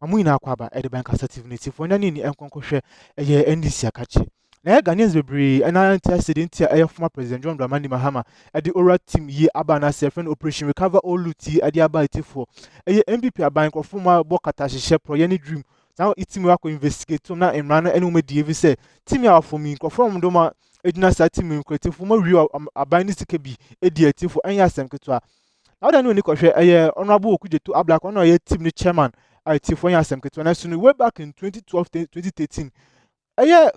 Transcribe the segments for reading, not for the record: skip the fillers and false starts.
amuina kwaba e de bank assertive native for na ni enkonkohwe eye NDC akache na Ghanaians bebre and antecedent here former president John Dramani Mahama at the oral team ye abana friend operation recover all luti at the ability for a MPP aban ko former bokata hye pro ye dream now it team work investigate to na emrana enu me die say team ya for me ko from do ma edina sa team creative for ma wi aban ni sika bi ediative for anya asem ketwa now da no ni ko hwe honorable Okujeto Ablak ono ye team ni chairman IT for anya asem ketwa na so way back in 2012 2013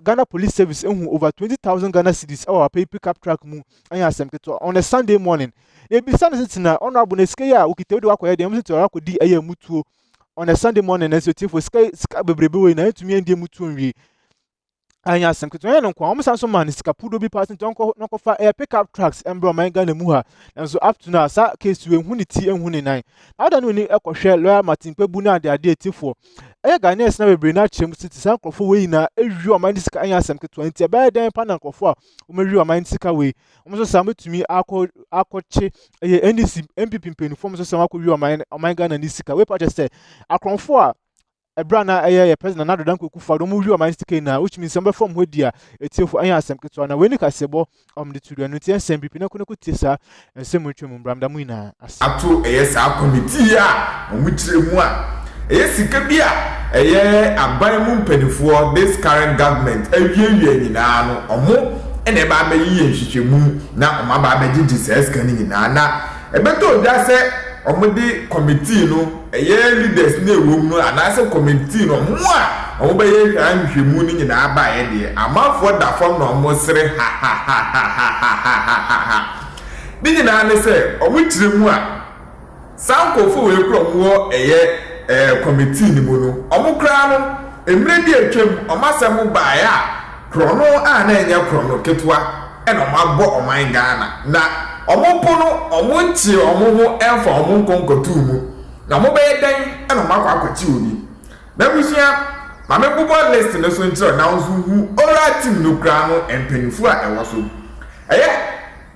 Ghana Police Service over 20,000 Ghana cedis our pay pickup truck mu anya asem keto on a Sunday morning. E bi san sitina honorable neske ya ukite do akoye dem situ akodi mutuo on a Sunday morning na so tifo ska bebrebe we na etumi endie mutuo nwie. Anya asem keto ya no kwa omsan so man sika pudo bi pass nko fa pickup trucks embro man Ghana mu ha. And so up to now sa case we hu ni ti hu ni nan. Na da no ni ekohwe lawyer Martin Pebu na ade tifo Ghanaians na bebre na chem city san krofo we na ewi o man sika anya asem keto nti ebe den pa na krofo a o mewi o man sika we o so sam tumi akọche NDC MPP mpenifo so sam akọwi o man Ghana ni sika we pa say akronfo a ebra na president na dodan Kufuor do mu wi o man sika na which means some from hodia etiefo anya asem keto na we ni kasebo the tudu no ti MPP na kuneko ti sa ensem ntwem mbramda mu ina ato sa committee a o mu kire mu a sika bia aban mu mpanifo this current government awie nyina no omo ene ba ba yiye nhwehwemu na omo ba ba gigi sika ni nyina na ebeto da se omo di committee no leaders na ewom no anase committee no mo a omo ba ye nhwehwemu ni nyina ba ye de amafo da fam na omo sere ha bi nyina ne se omo kire mu a sankofo we kro mo committee ni mono omukra no emre di etwem omasem baaya krono a na enye krono ketwa e no mabọ oman Ghana na omompo no omonchi omoho enfa omonkonkotu mu na mo be den e no makwa akwachi obi na busia ma me bubo list no so ntiro na nso hu oral team no kra no empanifu a ewo so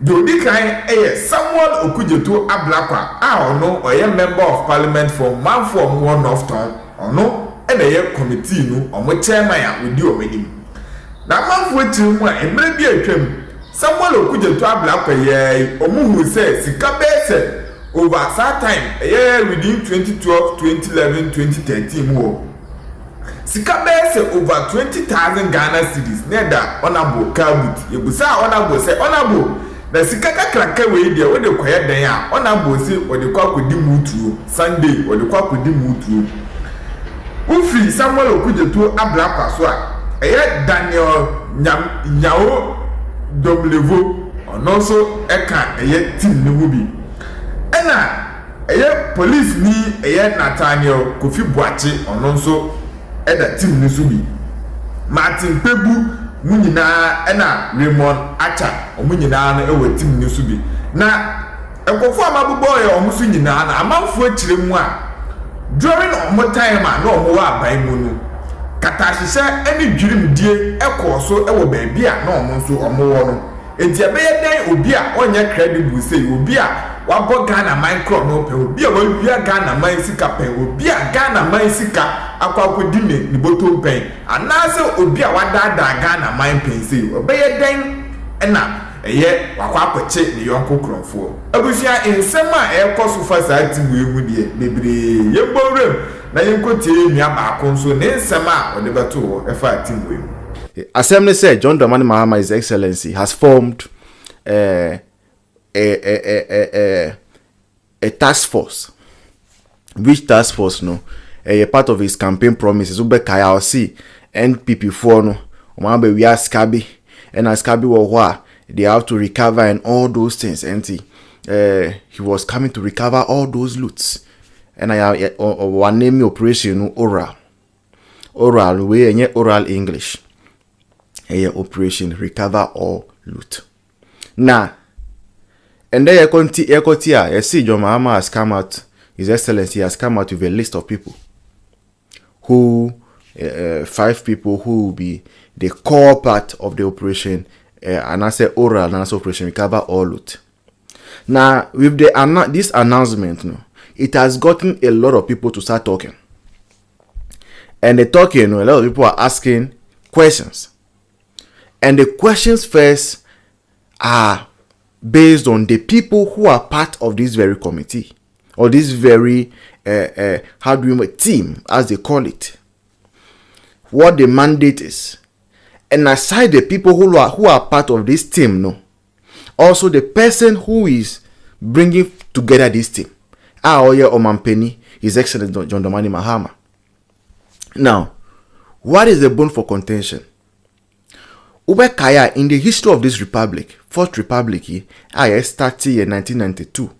Dodi kan Samuel Okujeto Ablak a ono oye member of parliament for Manfo one of town ono ene committee no omo chairman ya odi omedim na Manfo timu a emre bi atwam Samuel Okujeto Ablak omuhu say sika bese over that time within 2012 2011 2013 wo sika bese over 20,000 Ghana cedis neda honorable Kabut yebusa honorable say honorable na sika kakraka we dia we de koye den a ona bosi we de kwa kodi mutuo Sunday we de kwa kodi mutuo ufi Samuel Okujeto Ablak so a Daniel Nyao Domlevo ono so eka team ne mu bi ena police ni Nathaniel Kofi Boache ono so da team ne so bi Martin Pebu munyina ena Raymond Acha omunyina na ewe team ne so bi na ekofo amabubo ye omuso nyina na amanfo akire mu a during omo time a na omo wa aban mu no katahihye ene dwirimdie ekoso ewo baabi a na omo nso omo wo no enti abeye den obi a onye credible say obi a wabo Ghana micro no pe obi a wawia Ghana man sika pe obi a Ghana man sika akwakodi ni botom pen anase obi a wadada Ghana man pen say obeye den ena wakwakoche ni yonko kronfo abusia ensema ekoso fa saati mu die bebre yebowrem na yenkotie nua baako nso ne ensema odebato efa timu Assembly said John Dramani Mahama, His Excellency, has formed a task force. Which task force, no? A part of his campaign promises. Ube kaya osi NPP for no. Umambe we are Scabi, and as Scabi wa they have to recover and all those things. And he was coming to recover all those loots. And I one name operation oral. Oral we enye oral English. Operation recover all loot. Now, and there you see John Mahama has come out, His Excellency has come out with a list of people who 5 people who will be the core part of the operation, and I say oral and I say operation recover all loot. Now, with this announcement, no, it has gotten a lot of people to start talking. And they're talking, a lot of people are asking questions. And the questions first are based on the people who are part of this very committee, or this very team, as they call it. What the mandate is. And aside the people who are part of this team, no, also the person who is bringing together this team, Aoye Omampeni, His Excellency John Dramani Mahama. Now, what is the bone for contention? Ube Kaya, in the history of this republic, Fourth Republic, I started in 1992.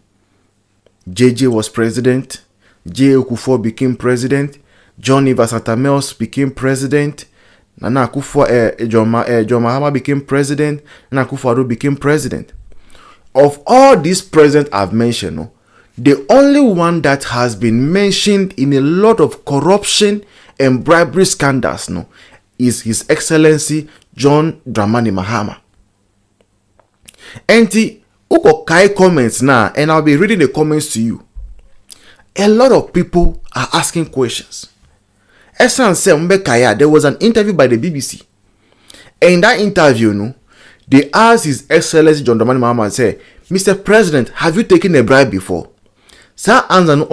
JJ was president, J. Okufo became president, John Eva Santamels became president, Nana Akufo, John Mahama became president, Nana Akufo-Addo became president. Of all these presidents I've mentioned, the only one that has been mentioned in a lot of corruption and bribery scandals is His Excellency John Dramani Mahama. And uko kai comments now, and I'll be reading the comments to you. A lot of people are asking questions. Esan said, Mbekaya, there was an interview by the BBC. And in that interview, they asked His Excellency John Dramani Mahama and said, Mr. President, have you taken a bribe before? Sir, answer no.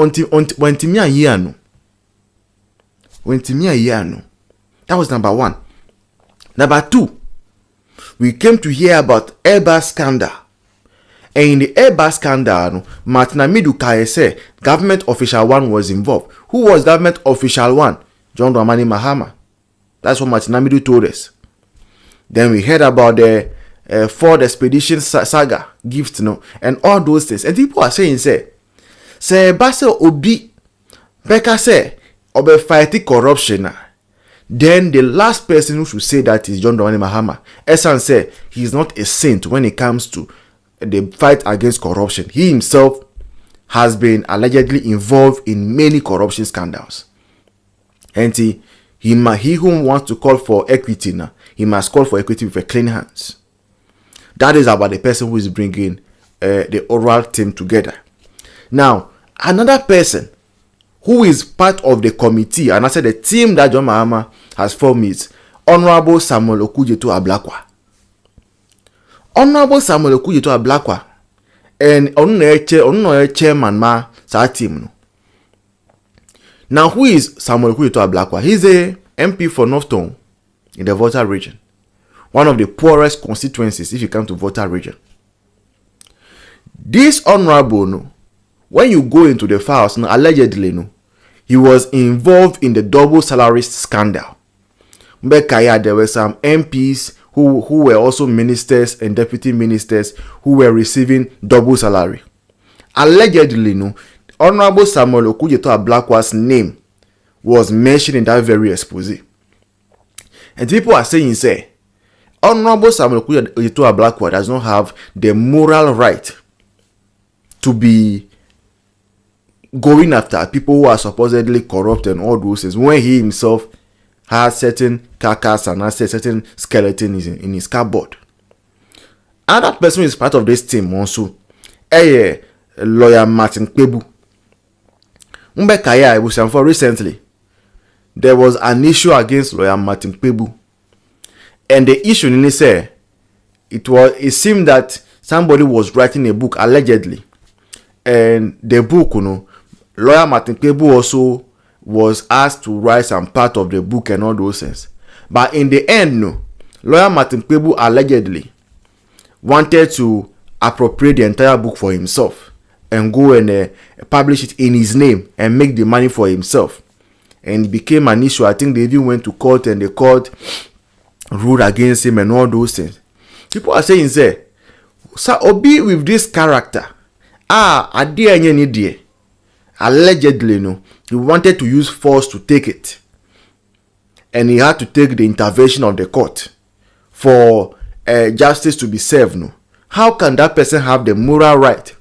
That was number one. Number two, we came to hear about Airbus scandal. And in the Airbus scandal, Martin Amidu Kaye said government official one was involved. Who was government official one? John Dramani Mahama. That's what Martin Amidu told us. Then we heard about the Ford Expedition saga, gift, and all those things. And people are saying, say Basa Obi, Becca say, Obe fighting corruption. Then the last person who should say that is John Dramani Mahama. Esan said he's not a saint when it comes to the fight against corruption. He himself has been allegedly involved in many corruption scandals. And he who wants to call for equity now, he must call for equity with a clean hands. That is about the person who is bringing the oral team together. Now, another person who is part of the committee, and I said the team that John Mahama has formed is Honorable Samuel Okudzeto Ablakwa. Honorable Samuel Okudzeto Ablakwa and chairman ma sa team. Now, who is Samuel Okudzeto Ablakwa? He's a MP for North Town in the Volta region. One of the poorest constituencies if you come to Volta region. This honorable, when you go into the files, allegedly, he was involved in the double salary scandal. Mbekaya, there were some MPs who were also ministers and deputy ministers who were receiving double salary. Allegedly, Honorable Samuel Okudzeto Ablakwa's name was mentioned in that very expose. And people are saying, say, Honorable Samuel Okudzeto Ablakwa does not have the moral right to be going after people who are supposedly corrupt and all those things when he himself has certain carcass and has certain skeleton in his cupboard. Another person who is part of this team also, lawyer Martin Kpebu. Mbekaya Ibusanfo recently, there was an issue against lawyer Martin Kpebu. And the issue in say it seemed that somebody was writing a book allegedly. And the book, lawyer Martin Kpebu also was asked to write some part of the book and all those things. But in the end, lawyer Martin Kpebu allegedly wanted to appropriate the entire book for himself and go and publish it in his name and make the money for himself. And it became an issue. I think they even went to court and the court ruled against him and all those things. People are saying, say, Sir Obi with this character, allegedly, he wanted to use force to take it. And he had to take the intervention of the court for justice to be served. How can that person have the moral right